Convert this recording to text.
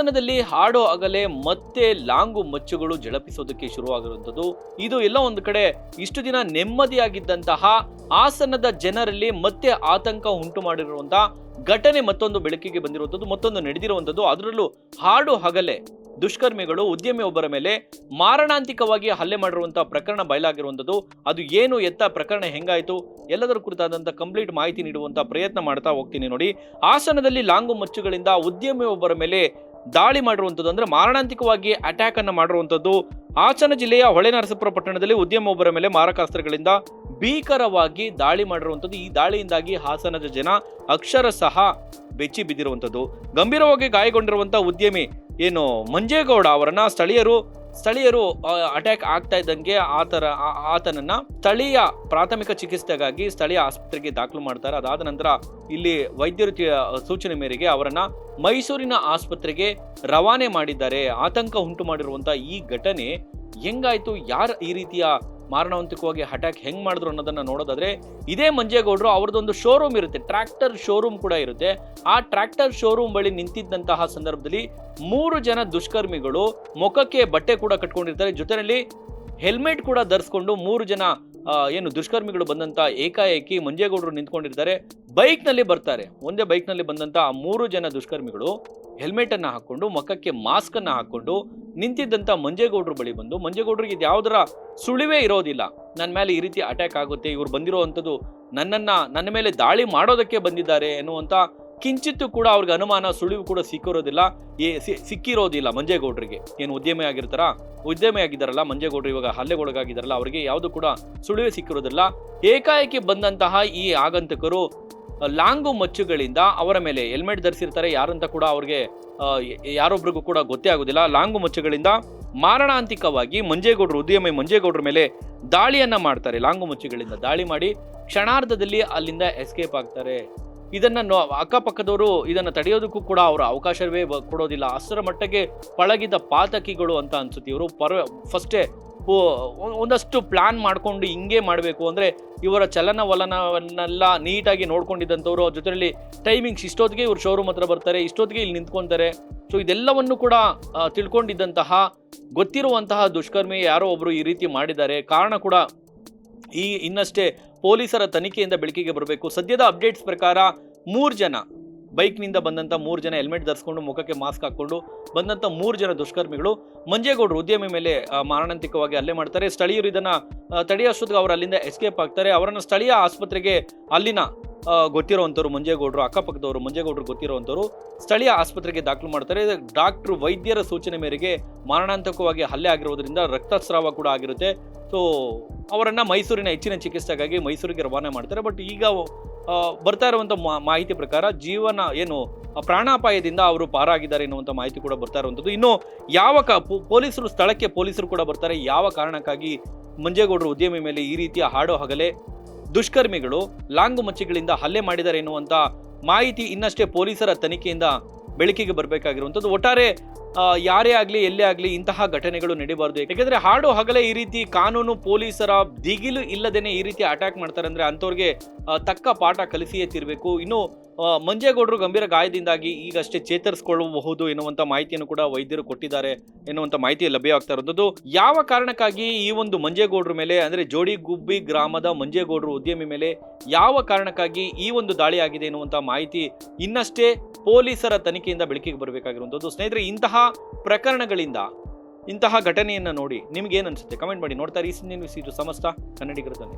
ಹಾಸನದಲ್ಲಿ ಹಾಡೋ ಅಗಲೇ ಮತ್ತೆ ಲಾಂಗು ಮಚ್ಚುಗಳು ಝಳಪಿಸೋದಕ್ಕೆ ಶುರುವಾಗಿರುವಂಥದ್ದು. ಇದು ಎಲ್ಲ ಒಂದು ಕಡೆ ಇಷ್ಟು ದಿನ ನೆಮ್ಮದಿಯಾಗಿದ್ದಂತಹ ಹಾಸನದ ಜನರಲ್ಲಿ ಮತ್ತೆ ಆತಂಕ ಉಂಟು ಮಾಡಿರುವಂತಹ ಘಟನೆ ಮತ್ತೊಂದು ಬೆಳಕಿಗೆ ಬಂದಿರುವಂಥದ್ದು, ಮತ್ತೊಂದು ನಡೆದಿರುವಂಥದ್ದು. ಅದರಲ್ಲೂ ಹಾಡು ಹಗಲೇ ದುಷ್ಕರ್ಮಿಗಳು ಉದ್ಯಮಿಯೊಬ್ಬರ ಮೇಲೆ ಮಾರಣಾಂತಿಕವಾಗಿ ಹಲ್ಲೆ ಮಾಡಿರುವಂತಹ ಪ್ರಕರಣ ಬಯಲಾಗಿರುವಂಥದ್ದು. ಅದು ಏನು ಎತ್ತ ಪ್ರಕರಣ ಹೆಂಗಾಯಿತು ಎಲ್ಲದರ ಕುರಿತಾದಂಥ ಕಂಪ್ಲೀಟ್ ಮಾಹಿತಿ ನೀಡುವಂಥ ಪ್ರಯತ್ನ ಮಾಡ್ತಾ ಹೋಗ್ತೀನಿ ನೋಡಿ. ಹಾಸನದಲ್ಲಿ ಲಾಂಗು ಮಚ್ಚುಗಳಿಂದ ಉದ್ಯಮಿಯೊಬ್ಬರ ಮೇಲೆ ದಾಳಿ ಮಾಡಿರುವಂಥದ್ದು, ಅಂದರೆ ಮಾರಣಾಂತಿಕವಾಗಿ ಅಟ್ಯಾಕ್ ಅನ್ನು ಮಾಡಿರುವಂಥದ್ದು. ಹಾಸನ ಜಿಲ್ಲೆಯ ಹೊಳೆನರಸೀಪುರ ಪಟ್ಟಣದಲ್ಲಿ ಉದ್ಯಮಿಯೊಬ್ಬರ ಮೇಲೆ ಮಾರಕಾಸ್ತ್ರಗಳಿಂದ ಭೀಕರವಾಗಿ ದಾಳಿ ಮಾಡಿರುವಂಥದ್ದು. ಈ ದಾಳಿಯಿಂದಾಗಿ ಹಾಸನದ ಜನ ಅಕ್ಷರಶಃ ಬೆಚ್ಚಿ ಬಿದ್ದಿರುವಂಥದ್ದು. ಗಂಭೀರವಾಗಿ ಗಾಯಗೊಂಡಿರುವಂಥ ಉದ್ಯಮಿ ಏನು ಮಂಜೇಗೌಡ ಅವರನ್ನ ಸ್ಥಳೀಯರು ಅಟ್ಯಾಕ್ ಆಗ್ತಾ ಇದ್ದಂಗೆ ಆತನನ್ನ ಸ್ಥಳೀಯ ಪ್ರಾಥಮಿಕ ಚಿಕಿತ್ಸೆಗಾಗಿ ಸ್ಥಳೀಯ ಆಸ್ಪತ್ರೆಗೆ ದಾಖಲು ಮಾಡ್ತಾರೆ. ಅದಾದ ನಂತರ ಇಲ್ಲಿ ವೈದ್ಯರ ಸೂಚನೆ ಮೇರೆಗೆ ಅವರನ್ನ ಮೈಸೂರಿನ ಆಸ್ಪತ್ರೆಗೆ ರವಾನೆ ಮಾಡಿದ್ದಾರೆ. ಆತಂಕ ಉಂಟು ಮಾಡಿರುವಂತಹ ಈ ಘಟನೆ ಹೆಂಗಾಯ್ತು, ಯಾರು ಈ ರೀತಿಯ ಮಾರಣಾಂತಿಕವಾಗಿ ಅಟ್ಯಾಕ್ ಹೆಂಗ್ ಮಾಡಿದ್ರು ಅನ್ನೋದನ್ನ ನೋಡೋದಾದ್ರೆ, ಇದೇ ಮಂಜೇಗೌಡರು ಅವ್ರದ್ದೊಂದು ಶೋರೂಮ್ ಇರುತ್ತೆ, ಟ್ರ್ಯಾಕ್ಟರ್ ಶೋರೂಮ್ ಕೂಡ ಇರುತ್ತೆ. ಆ ಟ್ರ್ಯಾಕ್ಟರ್ ಶೋರೂಮ್ ಬಳಿ ನಿಂತಿದ್ದಂತಹ ಸಂದರ್ಭದಲ್ಲಿ 3 ಜನ ದುಷ್ಕರ್ಮಿಗಳು ಮುಖಕ್ಕೆ ಬಟ್ಟೆ ಕೂಡ ಕಟ್ಕೊಂಡಿರ್ತಾರೆ, ಜೊತೆಯಲ್ಲಿ ಹೆಲ್ಮೆಟ್ ಕೂಡ ಧರಿಸ್ಕೊಂಡು 3 ಜನ ಏನು ದುಷ್ಕರ್ಮಿಗಳು ಬಂದಂತ ಏಕಾಏಕಿ ಮಂಜೇಗೌಡರು ನಿಂತ್ಕೊಂಡಿರ್ತಾರೆ. ಬೈಕ್ನಲ್ಲಿ ಬರ್ತಾರೆ. ಒಂದೇ ಬೈಕ್ನಲ್ಲಿ ಬಂದಂತ ಆ 3 ಜನ ದುಷ್ಕರ್ಮಿಗಳು ಹೆಲ್ಮೆಟ್ ಅನ್ನ ಹಾಕೊಂಡು ಮುಖಕ್ಕೆ ಮಾಸ್ಕ್ ಅನ್ನ ಹಾಕೊಂಡು ನಿಂತಿದ್ದಂತ ಮಂಜೇಗೌಡರು ಬಳಿ ಬಂದು, ಮಂಜೇಗೌಡರಿಗೆ ಯಾವುದರ ಸುಳಿವೇ ಇರೋದಿಲ್ಲ, ನನ್ನ ಮೇಲೆ ಈ ರೀತಿ ಅಟ್ಯಾಕ್ ಆಗುತ್ತೆ, ಇವ್ರು ಬಂದಿರುವಂಥದ್ದು ನನ್ನ ಮೇಲೆ ದಾಳಿ ಮಾಡೋದಕ್ಕೆ ಬಂದಿದ್ದಾರೆ ಎನ್ನುವಂತ ಕಿಂಚಿತ್ತು ಕೂಡ ಅವ್ರಿಗೆ ಅನುಮಾನ, ಸುಳಿವು ಕೂಡ ಸಿಕ್ಕಿರೋದಿಲ್ಲ ಮಂಜೇಗೌಡರಿಗೆ. ಏನು ಉದ್ಯಮಿ ಆಗಿದ್ದಾರಲ್ಲ ಮಂಜೇಗೌಡರು, ಇವಾಗ ಹಲ್ಲೆಗೊಳಗಾಗಿದ್ದಾರಲ್ಲ, ಅವರಿಗೆ ಯಾವುದು ಕೂಡ ಸುಳಿವೇ ಸಿಕ್ಕಿರೋದಿಲ್ಲ. ಏಕಾಏಕಿ ಬಂದಂತಹ ಈ ಆಗಂತಕರು ಲಾಂಗು ಮಚ್ಚುಗಳಿಂದ ಅವರ ಮೇಲೆ ಹೆಲ್ಮೆಟ್ ಧರಿಸಿರ್ತಾರೆ, ಯಾರಂತ ಕೂಡ ಅವ್ರಿಗೆ ಯಾರೊಬ್ರಿಗೂ ಕೂಡ ಗೊತ್ತೇ ಆಗೋದಿಲ್ಲ. ಲಾಂಗು ಮಚ್ಚುಗಳಿಂದ ಮಾರಣಾಂತಿಕವಾಗಿ ಉದ್ಯಮಿ ಮಂಜೇಗೌಡರ ಮೇಲೆ ದಾಳಿಯನ್ನ ಮಾಡ್ತಾರೆ. ಲಾಂಗು ಮಚ್ಚುಗಳಿಂದ ದಾಳಿ ಮಾಡಿ ಕ್ಷಣಾರ್ಧದಲ್ಲಿ ಅಲ್ಲಿಂದ ಎಸ್ಕೇಪ್ ಆಗ್ತಾರೆ. ಇದನ್ನ ಅಕ್ಕಪಕ್ಕದವರು ಇದನ್ನ ತಡೆಯೋದಕ್ಕೂ ಕೂಡ ಅವರ ಅವಕಾಶವೇ ಕೊಡೋದಿಲ್ಲ. ಅಷ್ಟರ ಮಟ್ಟಿಗೆ ಪಳಗಿದ ಪಾತಕಿಗಳು ಅಂತ ಅನ್ಸುತ್ತೆ ಇವರು. ಫಸ್ಟೇ ಒಂದಷ್ಟು ಪ್ಲಾನ್ ಮಾಡ್ಕೊಂಡು ಹಿಂಗೆ ಮಾಡಬೇಕು ಅಂದರೆ ಇವರ ಚಲನವಲನವನ್ನೆಲ್ಲ ನೀಟಾಗಿ ನೋಡ್ಕೊಂಡಿದ್ದಂಥವ್ರು, ಜೊತೆಯಲ್ಲಿ ಟೈಮಿಂಗ್ಸ್ ಇಷ್ಟೊತ್ತಿಗೆ ಇವ್ರು ಶೋರೂಮ್ ಹತ್ರ ಬರ್ತಾರೆ, ಇಷ್ಟೊತ್ತಿಗೆ ಇಲ್ಲಿ ನಿಂತ್ಕೊತಾರೆ. ಸೊ ಇದೆಲ್ಲವನ್ನು ಕೂಡ ತಿಳ್ಕೊಂಡಿದ್ದಂತಹ ಗೊತ್ತಿರುವಂತಹ ದುಷ್ಕರ್ಮಿ ಯಾರೋ ಒಬ್ರು ಈ ರೀತಿ ಮಾಡಿದ್ದಾರೆ. ಕಾರಣ ಕೂಡ ಇನ್ನಷ್ಟೇ ಪೊಲೀಸರ ತನಿಖೆಯಿಂದ ಬೆಳಕಿಗೆ ಬರಬೇಕು. ಸದ್ಯದ ಅಪ್ಡೇಟ್ಸ್ ಪ್ರಕಾರ 3 ಜನ ಬೈಕ್ನಿಂದ ಬಂದಂಥ 3 ಜನ ಹೆಲ್ಮೆಟ್ ಧರಿಸ್ಕೊಂಡು ಮುಖಕ್ಕೆ ಮಾಸ್ಕ್ ಹಾಕ್ಕೊಂಡು ಬಂದಂಥ 3 ಜನ ದುಷ್ಕರ್ಮಿಗಳು ಮಂಜೇಗೌಡರು ಉದ್ಯಮಿ ಮೇಲೆ ಮಾರಣಾಂತಿಕವಾಗಿ ಹಲ್ಲೆ ಮಾಡ್ತಾರೆ. ಸ್ಥಳೀಯರು ಇದನ್ನ ತಡೆಯೋಷ್ಟೊತ್ತಿಗೆ ಅವರು ಅಲ್ಲಿಂದ ಎಸ್ಕೇಪ್ ಆಗ್ತಾರೆ. ಅವರನ್ನು ಸ್ಥಳೀಯ ಆಸ್ಪತ್ರೆಗೆ ಅಲ್ಲಿನ ಗೊತ್ತಿರುವಂಥವ್ರು ಮಂಜೇಗೌಡರು, ಅಕ್ಕಪಕ್ಕದವರು ಮಂಜೇಗೌಡರು ಗೊತ್ತಿರುವಂಥವ್ರು ಸ್ಥಳೀಯ ಆಸ್ಪತ್ರೆಗೆ ದಾಖಲು ಮಾಡ್ತಾರೆ. ವೈದ್ಯರ ಸೂಚನೆ ಮೇರೆಗೆ ಮಾರಣಾಂತಿಕವಾಗಿ ಹಲ್ಲೆ ಆಗಿರೋದ್ರಿಂದ ರಕ್ತಸ್ರಾವ ಕೂಡ ಆಗಿರುತ್ತೆ. ಸೊ ಅವರನ್ನ ಮೈಸೂರಿನ ಹೆಚ್ಚಿನ ಚಿಕಿತ್ಸೆಗಾಗಿ ಮೈಸೂರಿಗೆ ರವಾನೆ ಮಾಡ್ತಾರೆ. ಬಟ್ ಈಗ ಬರ್ತಾ ಇರುವಂಥ ಮಾಹಿತಿ ಪ್ರಕಾರ ಪ್ರಾಣಾಪಾಯದಿಂದ ಅವರು ಪಾರಾಗಿದ್ದಾರೆ ಎನ್ನುವಂಥ ಮಾಹಿತಿ ಕೂಡ ಬರ್ತಾ ಇರುವಂಥದ್ದು. ಇನ್ನು ಪೊಲೀಸರು ಕೂಡ ಬರ್ತಾರೆ. ಯಾವ ಕಾರಣಕ್ಕಾಗಿ ಮಂಜೇಗೌಡರು ಉದ್ಯಮಿ ಮೇಲೆ ಈ ರೀತಿಯ ಹಾಡೋ ಹಗಲೇ ದುಷ್ಕರ್ಮಿಗಳು ಲಾಂಗು ಮಚ್ಚಿಗಳಿಂದ ಹಲ್ಲೆ ಮಾಡಿದ್ದಾರೆ ಎನ್ನುವಂಥ ಮಾಹಿತಿ ಇನ್ನಷ್ಟೇ ಪೊಲೀಸರ ತನಿಖೆಯಿಂದ ಬೆಳಕಿಗೆ ಬರಬೇಕಾಗಿರುವಂಥದ್ದು. ಒಟ್ಟಾರೆ ಯಾರೇ ಆಗಲಿ ಎಲ್ಲೇ ಆಗಲಿ ಇಂತಹ ಘಟನೆಗಳು ನಡೀಬಾರ್ದು. ಯಾಕೆಂದರೆ ಹಾಡು ಹಗಲೇ ಈ ರೀತಿ ಕಾನೂನು ಪೊಲೀಸರ ದಿಗಿಲು ಇಲ್ಲದೇನೆ ಈ ರೀತಿ ಅಟ್ಯಾಕ್ ಮಾಡ್ತಾರೆ ಅಂದರೆ ಅಂಥವ್ರಿಗೆ ತಕ್ಕ ಪಾಠ ಕಲಿಸಿಯೇ ತೀರಬೇಕು. ಇನ್ನು ಮಂಜೇಗೌಡರು ಗಂಭೀರ ಗಾಯದಿಂದಾಗಿ ಈಗಷ್ಟೇ ಚೇತರಿಸಿಕೊಳ್ಳಬಹುದು ಎನ್ನುವಂಥ ಮಾಹಿತಿಯನ್ನು ಕೂಡ ವೈದ್ಯರು ಕೊಟ್ಟಿದ್ದಾರೆ ಎನ್ನುವಂಥ ಮಾಹಿತಿ ಲಭ್ಯವಾಗ್ತಾ ಇರೋದು. ಯಾವ ಕಾರಣಕ್ಕಾಗಿ ಈ ಒಂದು ಮಂಜೇಗೌಡರ ಮೇಲೆ, ಅಂದರೆ ಜೋಡಿಗುಬ್ಬಿ ಗ್ರಾಮದ ಮಂಜೇಗೌಡರು ಉದ್ಯಮಿ ಮೇಲೆ ಯಾವ ಕಾರಣಕ್ಕಾಗಿ ಈ ಒಂದು ದಾಳಿ ಆಗಿದೆ ಎನ್ನುವಂಥ ಮಾಹಿತಿ ಇನ್ನಷ್ಟೇ ಪೊಲೀಸರ ತನಿಖೆಯಿಂದ ಬೆಳಕಿಗೆ ಬರಬೇಕಾಗಿರುವಂಥದ್ದು. ಸ್ನೇಹಿತರೆ, ಇಂತಹ ಪ್ರಕರಣಗಳಿಂದ ಇಂತಹ ಘಟನೆಯನ್ನು ನೋಡಿ ನಿಮ್ಗೆ ಏನು ಅನ್ಸುತ್ತೆ ಕಮೆಂಟ್ ಮಾಡಿ. ನೋಡ್ತಾ ಇರಿ ಸಮಸ್ತ ಕನ್ನಡಿಗರ ಧ್ವನಿ.